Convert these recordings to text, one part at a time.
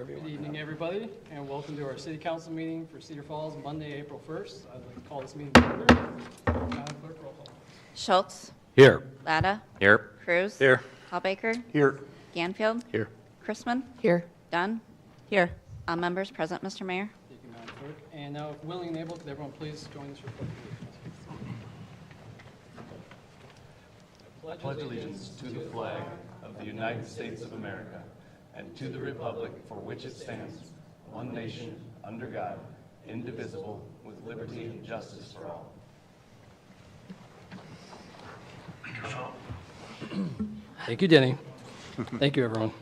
Good evening, everybody, and welcome to our City Council meeting for Cedar Falls, Monday, April 1st. I'd like to call this meeting to order. Madam Clerk, roll call. Schultz. Here. Latta. Here. Cruz. Here. Hallbaker. Here. Ganfield. Here. Chrisman. Here. Dunn. Here. All members present, Mr. Mayor. Thank you, Madam Clerk. And now, if willing and able, could everyone please join us for pledge I pledge allegiance to the flag of the United States of America and to the republic for which it stands, one nation, under God, indivisible, with liberty and justice for all. Thank you, Denny. Thank you, everyone.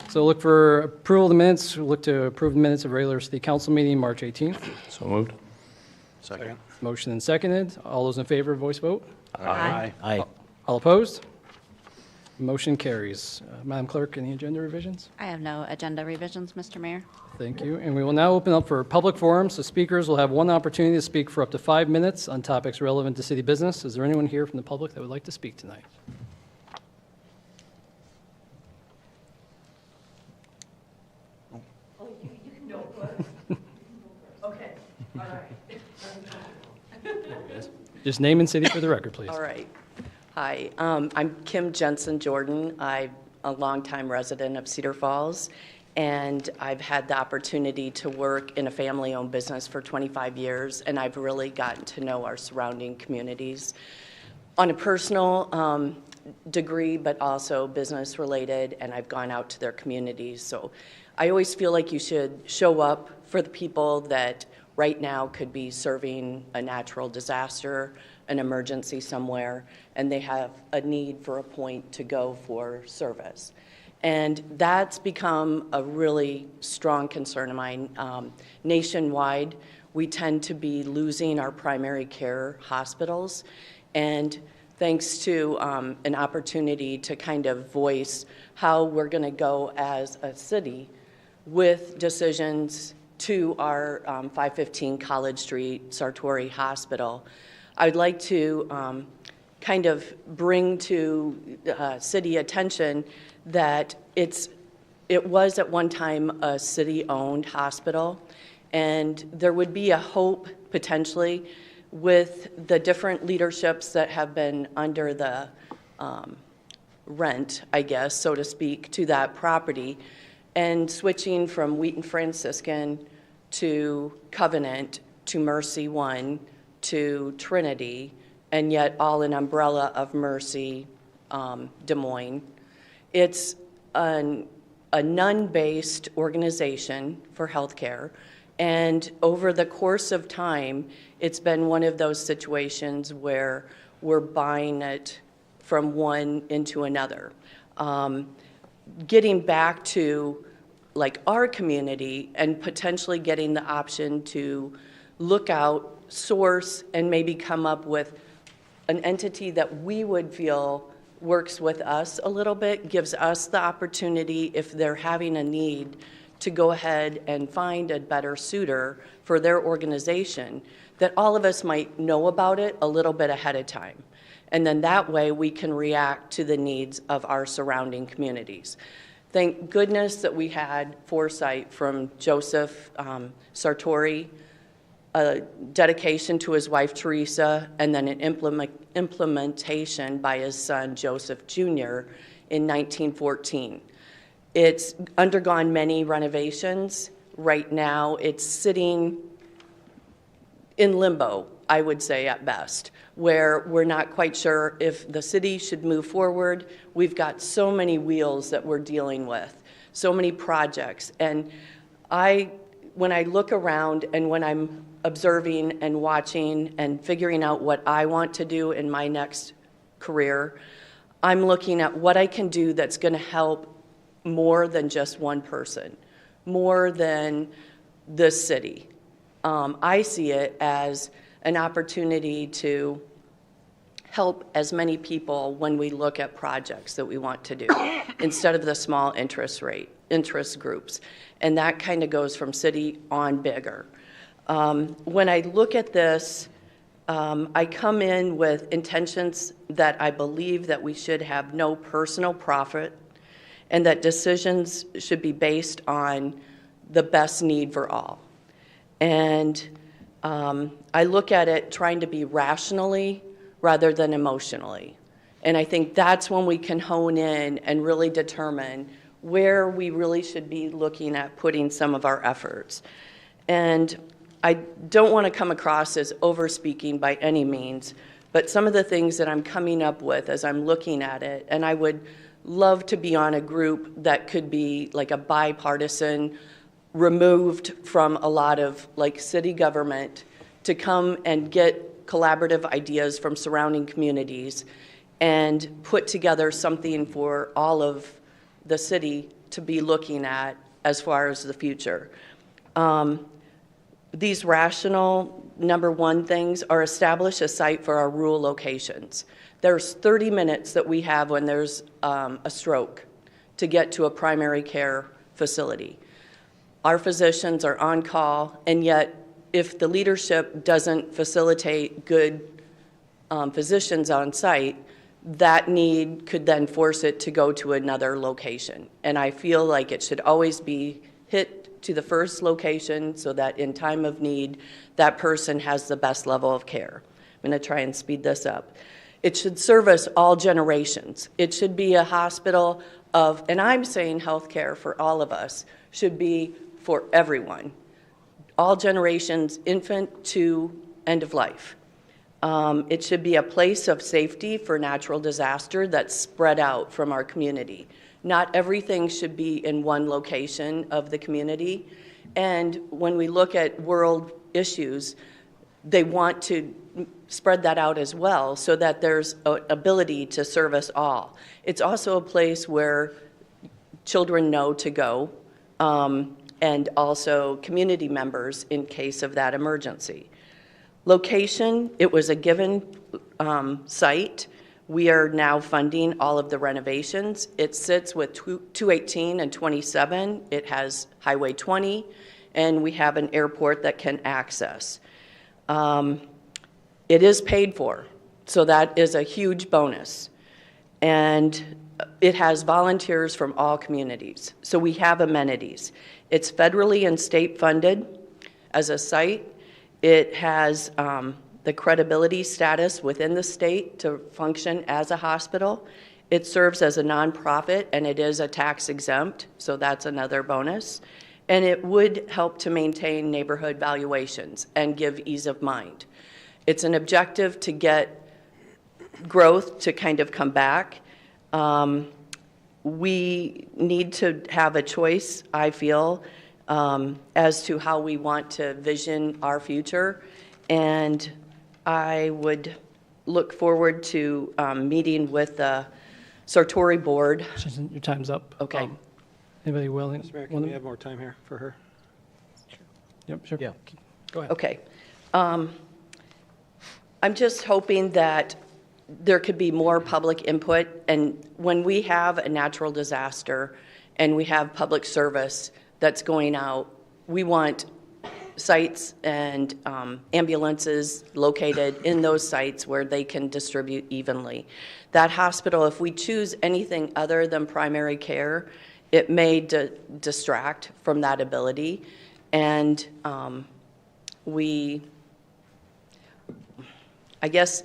So look for approval of the minutes. We'll look to approve the minutes of regular City Council meeting, March 18th. So moved. Second. Motion and seconded. All those in favor, voice vote. Aye. Aye. All opposed? Motion carries. Madam Clerk, any agenda revisions? I have no agenda revisions, Mr. Mayor. Thank you. And we will now open up for public forums. The speakers will have one opportunity to speak for up to 5 minutes on topics relevant to city business. Is there anyone here from the public that would like to speak tonight? Okay, all right. Just name and city for the record, please. All right. Hi, I'm Kim Jensen Jordan. I'm a longtime resident of Cedar Falls, and I've had the opportunity to work in a family-owned business for 25 years, and I've really gotten to know our surrounding communities on a personal degree, but also business-related, and I've gone out to their communities. So I always feel like you should show up for the people that right now could be serving a natural disaster, an emergency somewhere, and they have a need for a point to go for service. And that's become a really strong concern of mine. Nationwide, we tend to be losing our primary care hospitals, and thanks to an opportunity to kind of voice how we're going to go as a city with decisions to our 515 College Street Sartori Hospital, I'd like to kind of bring to city attention that it was at one time a city-owned hospital, and there would be a hope potentially with the different leaderships that have been under the rent, I guess, so to speak, to that property, and switching from Wheaton Franciscan to Covenant to Mercy One to Trinity, and yet all an umbrella of Mercy Des Moines. It's a none-based organization for healthcare, and over the course of time, it's been one of those situations where we're buying it from one into another. Getting back to like our community and potentially getting the option to look out, source, and maybe come up with an entity that we would feel works with us a little bit, gives us the opportunity, if they're having a need, to go ahead and find a better suitor for their organization, that all of us might know about it a little bit ahead of time. And then that way we can react to the needs of our surrounding communities. Thank goodness that we had foresight from Joseph Sartori, a dedication to his wife Teresa, and then an implementation by his son Joseph Jr. in 1914. It's undergone many renovations. Right now it's sitting in limbo, I would say at best, where we're not quite sure if the city should move forward. We've got so many wheels that we're dealing with, so many projects. And when I look around and when I'm observing and watching and figuring out what I want to do in my next career, I'm looking at what I can do that's going to help more than just one person, more than this city. I see it as an opportunity to help as many people when we look at projects that we want to do instead of the small interest groups. And that kind of goes from city on bigger. When I look at this, I come in with intentions that I believe that we should have no personal profit and that decisions should be based on the best need for all. And I look at it trying to be rationally rather than emotionally. And I think that's when we can hone in and really determine where we really should be looking at putting some of our efforts. And I don't want to come across as over-speaking by any means, but some of the things that I'm coming up with as I'm looking at it, and I would love to be on a group that could be like a bipartisan, removed from a lot of like city government, to come and get collaborative ideas from surrounding communities and put together something for all of the city to be looking at as far as the future. These rational, number one things are establish a site for our rural locations. There's 30 minutes that we have when there's a stroke to get to a primary care facility. Our physicians are on call, and yet if the leadership doesn't facilitate good physicians on site, that need could then force it to go to another location. And I feel like it should always be hit to the first location so that in time of need, that person has the best level of care. I'm going to try and speed this up. It should service all generations. It should be a hospital of, and I'm saying healthcare for all of us, should be for everyone. All generations, infant to end of life. It should be a place of safety for natural disaster that's spread out from our community. Not everything should be in one location of the community. And when we look at world issues, they want to spread that out as well so that there's an ability to service all. It's also a place where children know to go, and also community members in case of that emergency. Location, it was a given site. We are now funding all of the renovations. It sits with 218 and 27. It has Highway 20, and we have an airport that can access. It is paid for, so that is a huge bonus. And it has volunteers from all communities, so we have amenities. It's federally and state funded as a site. It has the credibility status within the state to function as a hospital. It serves as a nonprofit, and it is a tax exempt, so that's another bonus. And it would help to maintain neighborhood valuations and give ease of mind. It's an objective to get growth to kind of come back. We need to have a choice, I feel, as to how we want to vision our future. And I would look forward to meeting with the Sartori board. Susan, your time's up. Okay. Anybody willing? Mr. Mayor, can we have more time here for her? Yep, sure. Yeah. Go ahead. Okay. I'm just hoping that there could be more public input, and when we have a natural disaster and we have public service that's going out, we want sites and ambulances located in those sites where they can distribute evenly. That hospital, if we choose anything other than primary care, it may distract from that ability. And I guess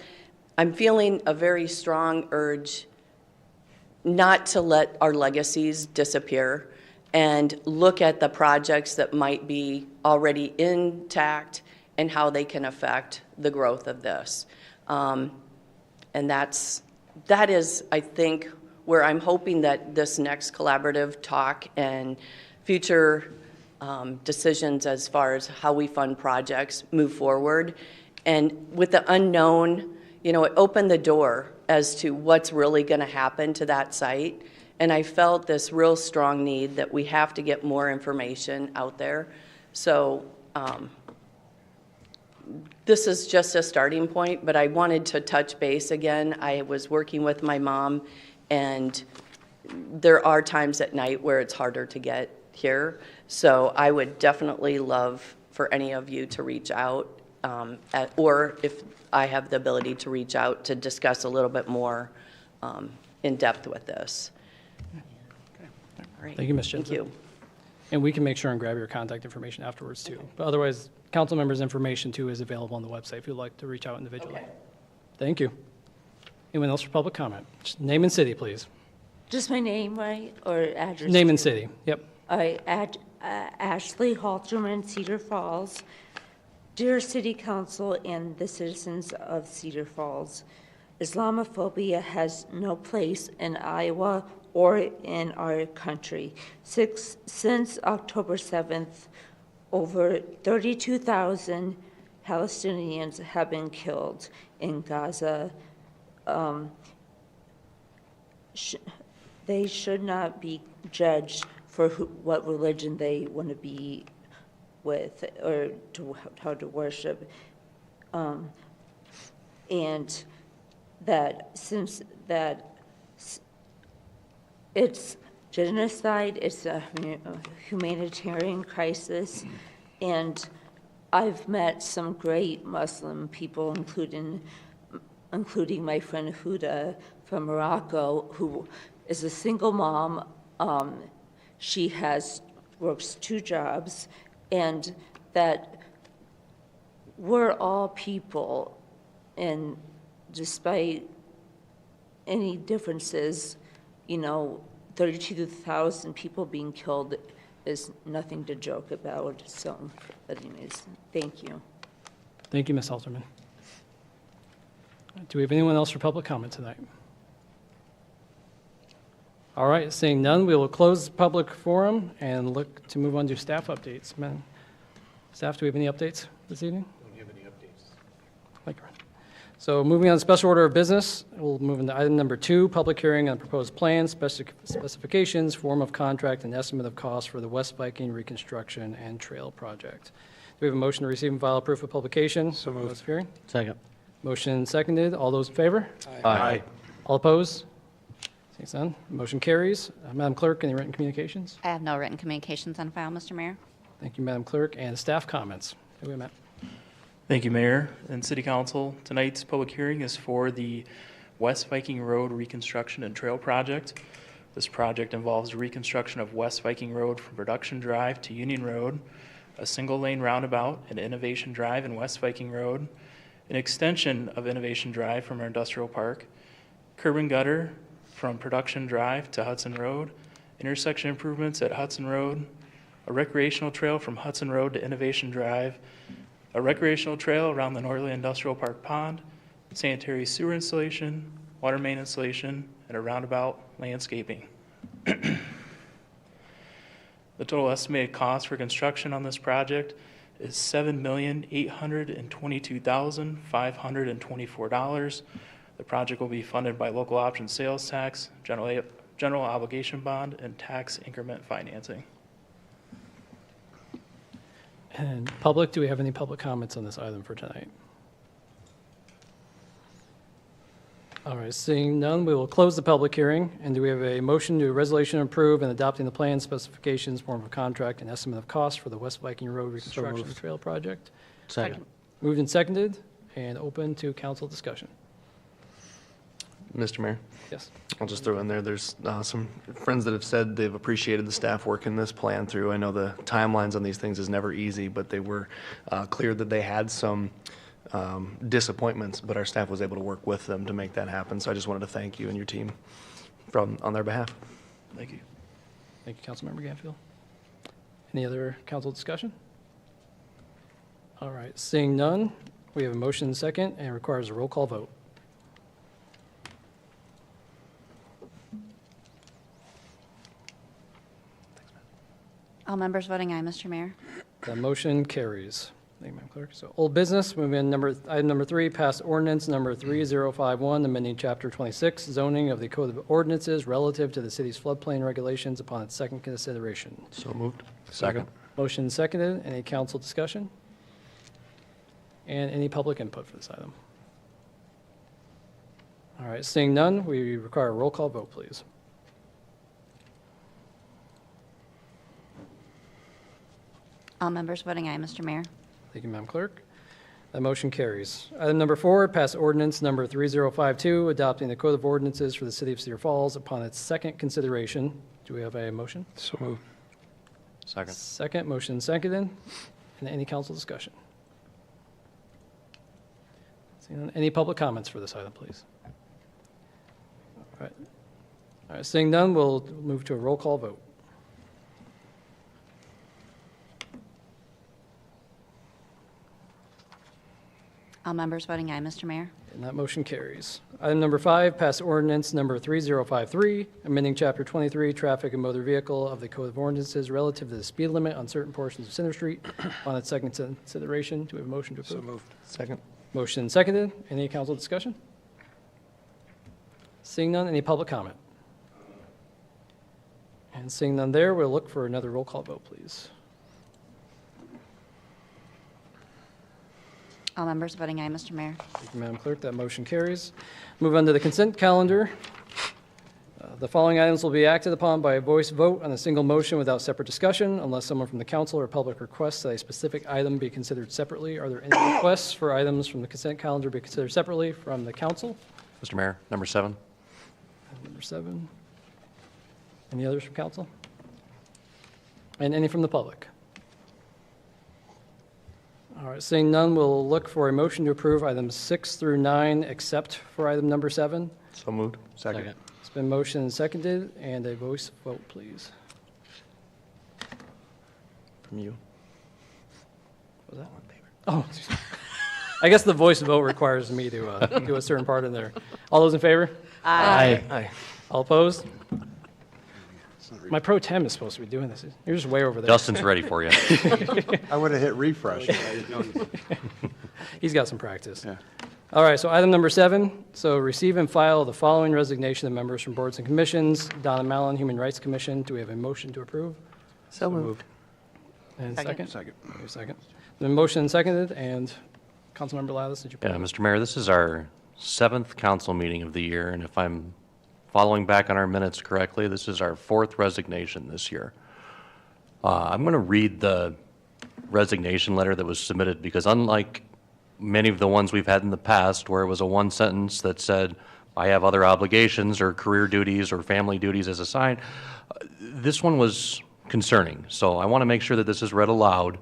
I'm feeling a very strong urge not to let our legacies disappear and look at the projects that might be already intact and how they can affect the growth of this. And that is, I think, where I'm hoping that this next collaborative talk and future decisions as far as how we fund projects move forward. And with the unknown, it opened the door as to what's really going to happen to that site. And I felt this real strong need that we have to get more information out there. So this is just a starting point, but I wanted to touch base again. I was working with my mom, and there are times at night where it's harder to get here. So I would definitely love for any of you to reach out, or if I have the ability to reach out to discuss a little bit more in depth with this. Great. Thank you, Ms. Thank Jensen. you. And we can make sure and grab your contact information afterwards, too. But otherwise, council members' information, too, is available on the website if you'd like to reach out individually. Okay. Thank you. Anyone else for public comment? Just name and city, please. Just my name, right, or address? Name and city, yep. Ashley Halterman, Cedar Falls. Dear City Council and the citizens of Cedar Falls, Islamophobia has no place in Iowa or in our country. Since October 7th, over 32,000 Palestinians have been killed in Gaza. They should not be judged for what religion they want to be with or how to worship. And that since that it's genocide, it's a humanitarian crisis, and I've met some great Muslim people, including my friend Huda from Morocco, who is a single mom. She works 2 jobs, and that we're all people, and despite any differences, 32,000 people being killed is nothing to joke about. So, but anyways, thank you. Thank you, Ms. Halterman. Do we have anyone else for public comment tonight? All right, seeing none, we will close the public forum and look to move on to staff updates. Staff, do we have any updates this evening? Don't have any updates. Thank you. So moving on to special order of business, we'll move into item number 2, public hearing on proposed plans, specifications, form of contract, and estimate of cost for the West Viking reconstruction and trail project. Do we have a motion to receive and file proof of publication? So moved. Proposed hearing. Second. Motion seconded. All those in favor? Aye. All opposed? Seeing none, motion carries. Madam Clerk, any written communications? I have no written communications on file, Mr. Mayor. Thank you, Madam Clerk. And staff comments. Who we Matt? Thank you, Mayor and City Council. Tonight's public hearing is for the West Viking Road Reconstruction and Trail Project. This project involves reconstruction of West Viking Road from Production Drive to Union Road, a single-lane roundabout at Innovation Drive and West Viking Road, an extension of Innovation Drive from our industrial park, curb and gutter from Production Drive to Hudson Road, intersection improvements at Hudson Road, a recreational trail from Hudson Road to Innovation Drive, a recreational trail around the Norley Industrial Park Pond, sanitary sewer installation, water main installation, and a roundabout landscaping. The total estimated cost for construction on this project is $7,822,524. The project will be funded by local option sales tax, general obligation bond, and tax increment financing. And public, do we have any public comments on this item for tonight? All right, seeing none, we will close the public hearing. And do we have a motion to resolution approve and adopting the plan specifications, form of contract, and estimate of cost for the West Viking Road Reconstruction Trail Project? Second. Moved and seconded, and open to council discussion. Mr. Mayor, Yes. I'll just throw in there, there's some friends that have said they've appreciated the staff working this plan through. I know the timelines on these things is never easy, but they were clear that they had some disappointments, but our staff was able to work with them to make that happen. So I just wanted to thank you and your team on their behalf. Thank you. Thank you, Councilmember Ganfield. Any other council discussion? All right, seeing none, we have a motion and second, and it requires a roll call vote. All members voting aye, Mr. Mayor. The motion carries. Thank you, Madam Clerk. So old business, moving in item number 3, pass ordinance number 3051, amending Chapter 26, zoning of the Code of Ordinances relative to the city's floodplain regulations upon its second consideration. So moved. Second. Motion seconded. Any council discussion? And any public input for this item? All right, seeing none, we require a roll call vote, please. All members voting aye, Mr. Mayor. Thank you, Madam Clerk. That motion carries. Item number 4, pass ordinance number 3052, adopting the Code of Ordinances for the City of Cedar Falls upon its second consideration. Do we have a motion? So moved. Second. Second, motion seconded. And any council discussion? Seeing none, any public comments for this item, please? All right. All right, seeing none, we'll move to a roll call vote. All members voting aye, Mr. Mayor. And that motion carries. Item number 5, pass ordinance number 3053, amending Chapter 23, Traffic and Motor Vehicle of the Code of Ordinances relative to the speed limit on certain portions of Center Street on its second consideration. Do we have a motion to So approve? moved. Second. Motion seconded. Any council discussion? Seeing none, any public comment? And seeing none there, we'll look for another roll call vote, please. All members voting aye, Mr. Mayor. Thank you, Madam Clerk. That motion carries. Move on to the consent calendar. The following items will be acted upon by a voice vote on a single motion without separate discussion unless someone from the council or public requests that a specific item be considered separately. Are there any requests for items from the consent calendar be considered separately from the council? Mr. Mayor, number 7. Number 7. Any others from council? And any from the public? All right, seeing none, we'll look for a motion to approve items 6 through 9, except for item number 7. So moved. Second. It's been motioned and seconded, and a voice vote, please. From you. Was that one? Oh, I guess the voice vote requires me to do a certain part in there. All those in favor? Aye. All opposed? My pro tem is supposed to be doing this. You're just way over there. Justin's ready for you. I would have hit refresh. He's got some practice. Yeah. All right, so item number 7. So receive and file the following resignation of members from boards and commissions. Donna Mallon, Human Rights Commission. Do we have a motion to approve? So moved. And Second. second? Second. The motion and seconded, and Councilmember Lattis, did you? Yeah, Mr. Mayor, this is our 7th council meeting of the year, and if I'm following back on our minutes correctly, this is our 4th resignation this year. I'm going to read the resignation letter that was submitted because unlike many of the ones we've had in the past where it was a one sentence that said, I have other obligations or career duties or family duties as assigned, this one was concerning. So I want to make sure that this is read aloud,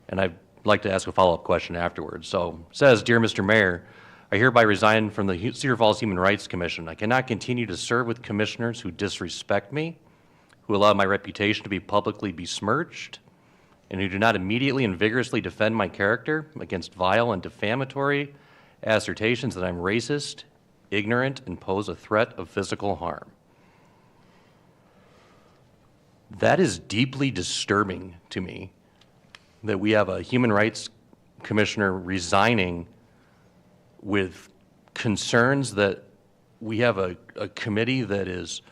and I'd like to ask a follow-up question afterwards. So it says, Dear Mr. Mayor, I hereby resign from the Cedar Falls Human Rights Commission. I cannot continue to serve with commissioners who disrespect me, who allow my reputation to be publicly besmirched, and who do not immediately and vigorously defend my character against vile and defamatory assertions that I'm racist, ignorant, and pose a threat of physical harm. That is deeply disturbing to me, that we have a human rights commissioner resigning with concerns that we have a committee that is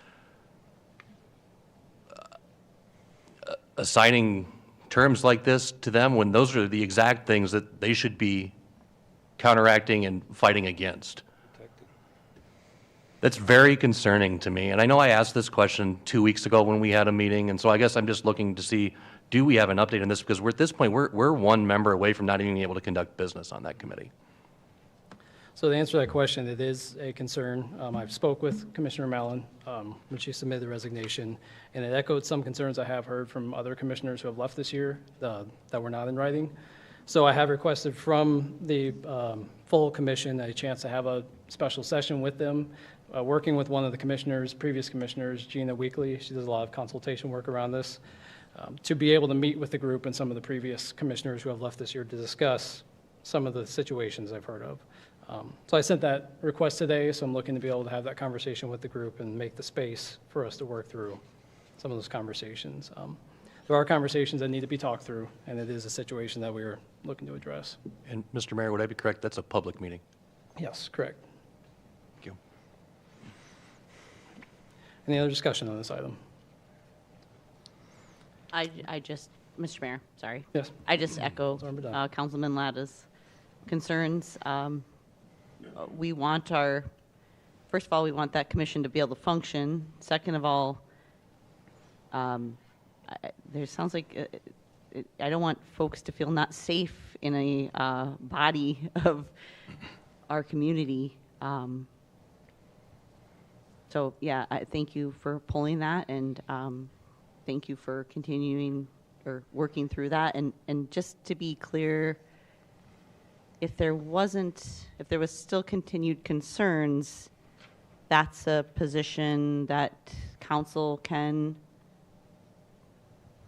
assigning terms like this to them when those are the exact things that they should be counteracting and fighting against. That's very concerning to me. And I know I asked this question 2 weeks ago when we had a meeting, and so I guess I'm just looking to see, do we have an update on this? Because we're at this point, we're one member away from not even being able to conduct business on that committee. So to answer that question, it is a concern. I've spoke with Commissioner Mallon when she submitted the resignation, and it echoed some concerns I have heard from other commissioners who have left this year that were not in writing. So I have requested from the full commission a chance to have a special session with them, working with one of the commissioners, previous commissioners, Gina Weekly. She does a lot of consultation work around this, to be able to meet with the group and some of the previous commissioners who have left this year to discuss some of the situations I've heard of. So I sent that request today, so I'm looking to be able to have that conversation with the group and make the space for us to work through some of those conversations. There are conversations that need to be talked through, and it is a situation that we're looking to address. And Mr. Mayor, would I be correct? That's a public meeting. Yes, correct. Thank you. Any other discussion on this item? I just, Mr. Mayor, sorry. Yes. I just echo Councilmember Dunn. Councilman Latta's concerns. We want first of all, we want that commission to be able to function. Second of all, there sounds like I don't want folks to feel not safe in a body of our community. So, yeah, I thank you for pulling that, and thank you for continuing or working through that. And just to be clear, if there was still continued concerns, that's a position that council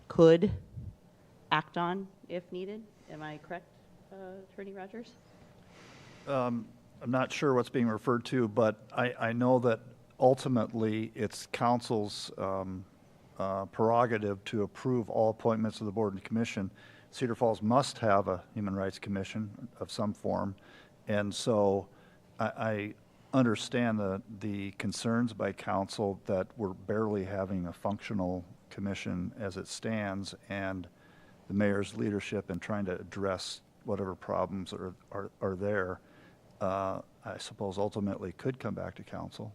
could act on if needed. Am I correct, Attorney Rogers? I'm not sure what's being referred to, but I know that ultimately it's council's prerogative to approve all appointments of the board and commission. Cedar Falls must have a human rights commission of some form, and so I understand the concerns by council that we're barely having a functional commission as it stands, and the mayor's leadership in trying to address whatever problems are there, I suppose ultimately could come back to council.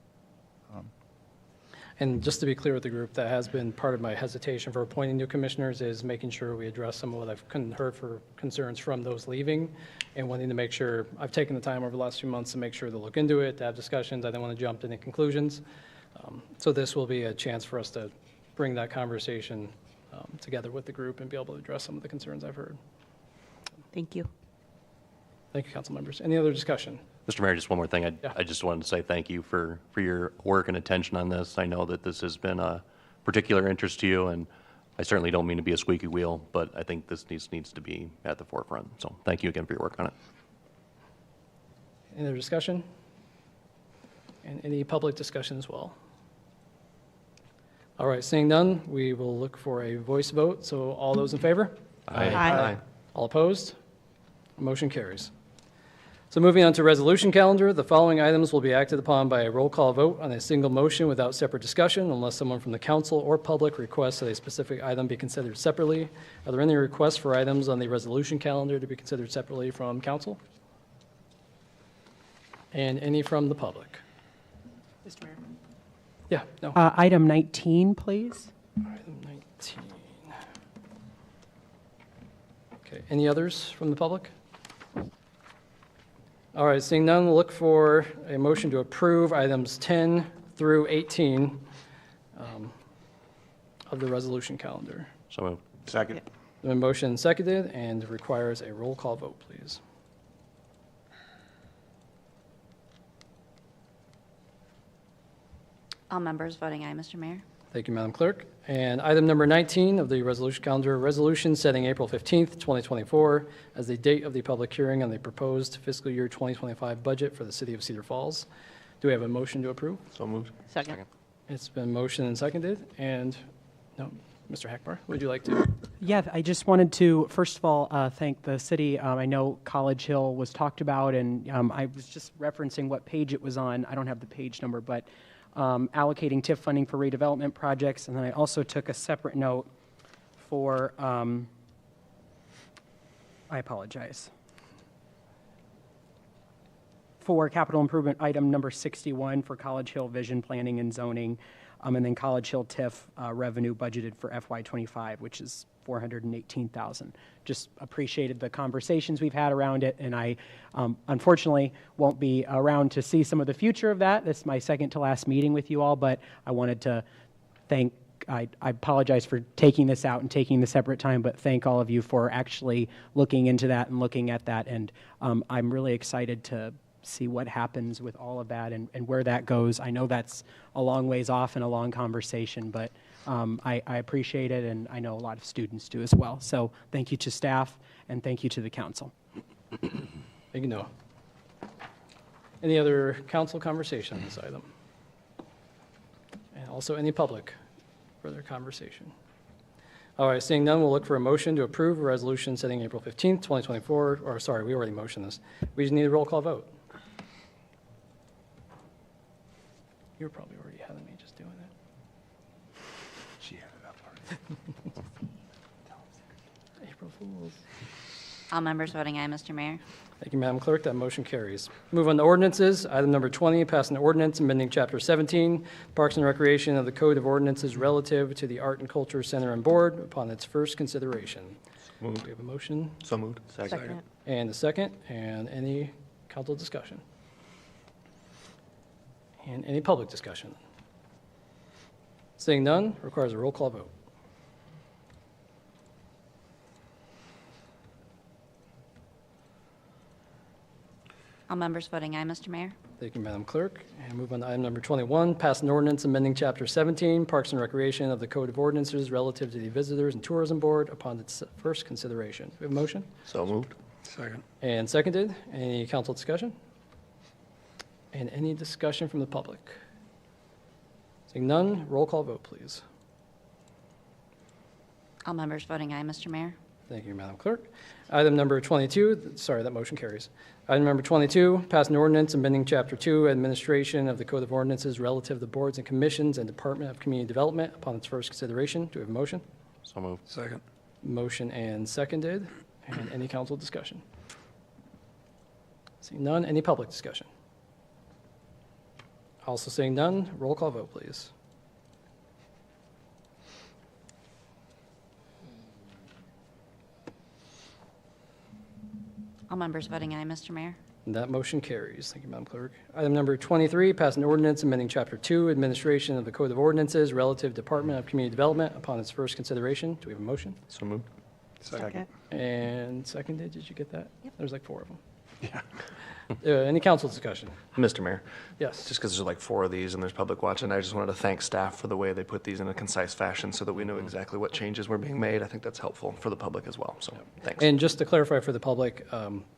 And just to be clear with the group, that has been part of my hesitation for appointing new commissioners, is making sure we address some of what I've heard for concerns from those leaving, and wanting to make sure, I've taken the time over the last few months to make sure to look into it, to have discussions. I didn't want to jump to any conclusions. So this will be a chance for us to bring that conversation together with the group and be able to address some of the concerns I've heard. Thank you. Thank you, council members. Any other discussion? Mr. Mayor, just one more thing. Yeah. I just wanted to say thank you for your work and attention on this. I know that this has been a particular interest to you, and I certainly don't mean to be a squeaky wheel, but I think this needs to be at the forefront. So thank you again for your work on it. Any other discussion? And any public discussion as well? All right, seeing none, we will look for a voice vote. So all those in favor? Aye. All opposed? Motion carries. So moving on to resolution calendar, the following items will be acted upon by a roll call vote on a single motion without separate discussion unless someone from the council or public requests that a specific item be considered separately. Are there any requests for items on the resolution calendar to be considered separately from council? And any from the public? Mr. Mayor. Yeah, no. Item 19, please. Item 19. Okay, any others from the public? All right, seeing none, we'll look for a motion to approve items 10 through 18 of the resolution calendar. So moved. Second. The motion seconded and requires a roll call vote, please. All members voting aye, Mr. Mayor. Thank you, Madam Clerk. And item number 19 of the resolution calendar, resolution setting April 15th, 2024 as the date of the public hearing on the proposed fiscal year 2025 budget for the city of Cedar Falls. Do we have a motion to approve? So moved. Second. It's been motioned and seconded. And no, Mr. Hackbar, would you like to? Yeah, I just wanted to, first of all, thank the city. I know College Hill was talked about, and I was just referencing what page it was on. I don't have the page number, but allocating TIF funding for redevelopment projects. And then I also took a separate note for, I apologize, for capital improvement item number 61 for College Hill vision planning and zoning, and then College Hill TIF revenue budgeted for FY25, which is $418,000. Just appreciated the conversations we've had around it, and I unfortunately won't be around to see some of the future of that. This is my second to last meeting with you all, but I wanted to thank, I apologize for taking this out and taking the separate time, but thank all of you for actually looking into that and looking at that, and I'm really excited to see what happens with all of that and where that goes. I know that's a long ways off and a long conversation, but I appreciate it, and I know a lot of students do as well. So thank you to staff, and thank you to the council. Thank you, Noah. Any other council conversation on this item? And also any public further conversation? All right, seeing none, we'll look for a motion to approve a resolution setting April 15th, 2024, or sorry, we already motioned this. We just need a roll call vote. You were probably already ahead of me just doing it. She had it up already. April Fools. All members voting aye, Mr. Mayor. Thank you, Madam Clerk. That motion carries. Move on to ordinances. Item number 20, pass an ordinance amending Chapter 17, Parks and Recreation of the Code of Ordinances relative to the Art and Culture Center and Board upon its first consideration. Moved. We have a motion So moved. Second. and a second, and any council discussion? And any public discussion? Seeing none, requires a roll call vote. All members voting aye, Mr. Mayor. Thank you, Madam Clerk. And move on to item number 21, pass an ordinance amending Chapter 17, Parks and Recreation of the Code of Ordinances relative to the Visitors and Tourism Board upon its first consideration. We have a motion So moved. Second. and seconded. Any council discussion? And any discussion from the public? Seeing none, roll call vote, please. All members voting aye, Mr. Mayor. Thank you, Madam Clerk. Item number 22, sorry, that motion carries. Item number 22, pass an ordinance amending Chapter 2, Administration of the Code of Ordinances relative to boards and commissions and Department of Community Development upon its first consideration. Do we have a motion? So moved. Second. Motion and seconded. And any council discussion? Seeing none, any public discussion? Also seeing none, roll call vote, please. All members voting aye, Mr. Mayor. And that motion carries. Thank you, Madam Clerk. Item number 23, pass an ordinance amending Chapter 2, Administration of the Code of Ordinances relative to Department of Community Development upon its first consideration. Do we have a motion? So moved. Second. And seconded, did you get that? Yep. There's like 4 of them. Yeah. Any council discussion? Mr. Mayor, Yes. just because there's like 4 of these and there's public watching, I just wanted to thank staff for the way they put these in a concise fashion so that we know exactly what changes were being made. I think that's helpful for the public as well, so thanks. And just to clarify for the public,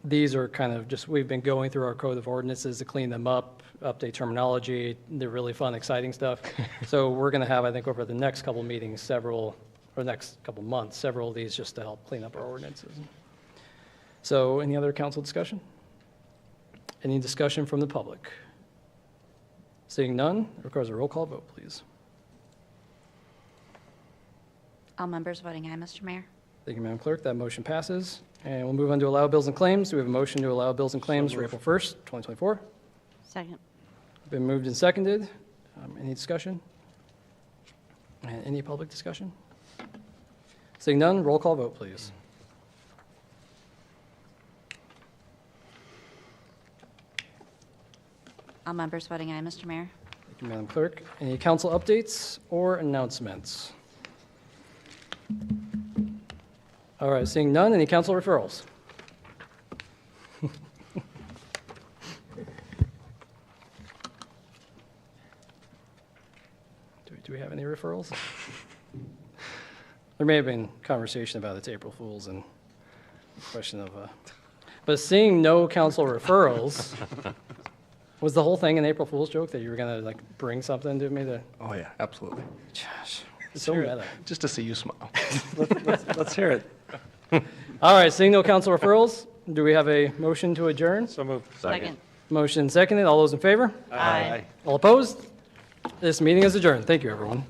these are kind of just, we've been going through our code of ordinances to clean them up, update terminology. They're really fun, exciting stuff. So we're going to have, I think, over the next couple meetings, next couple months, several of these just to help clean up our ordinances. So any other council discussion? Any discussion from the public? Seeing none, requires a roll call vote, please. All members voting aye, Mr. Mayor. Thank you, Madam Clerk. That motion passes. And we'll move on to allow bills and claims. Do we have a motion to allow bills and claims for April 1st, 2024? Second. Been moved and seconded. Any discussion? And any public discussion? Seeing none, roll call vote, please. All members voting aye, Mr. Mayor. Thank you, Madam Clerk. Any council updates or announcements? All right, seeing none, any council referrals? Do we have any referrals? There may have been conversation about it's April Fool's and question of, but seeing no council referrals, was the whole thing an April Fool's joke that you were gonna like bring something to me to? Oh, yeah, absolutely. Gosh, it's so meta. Just to see you smile. Let's hear it. All right, seeing no council referrals, do we have a motion to adjourn? So moved. Second. Motion seconded. All those in favor? Aye. All opposed? This meeting is adjourned. Thank you, everyone.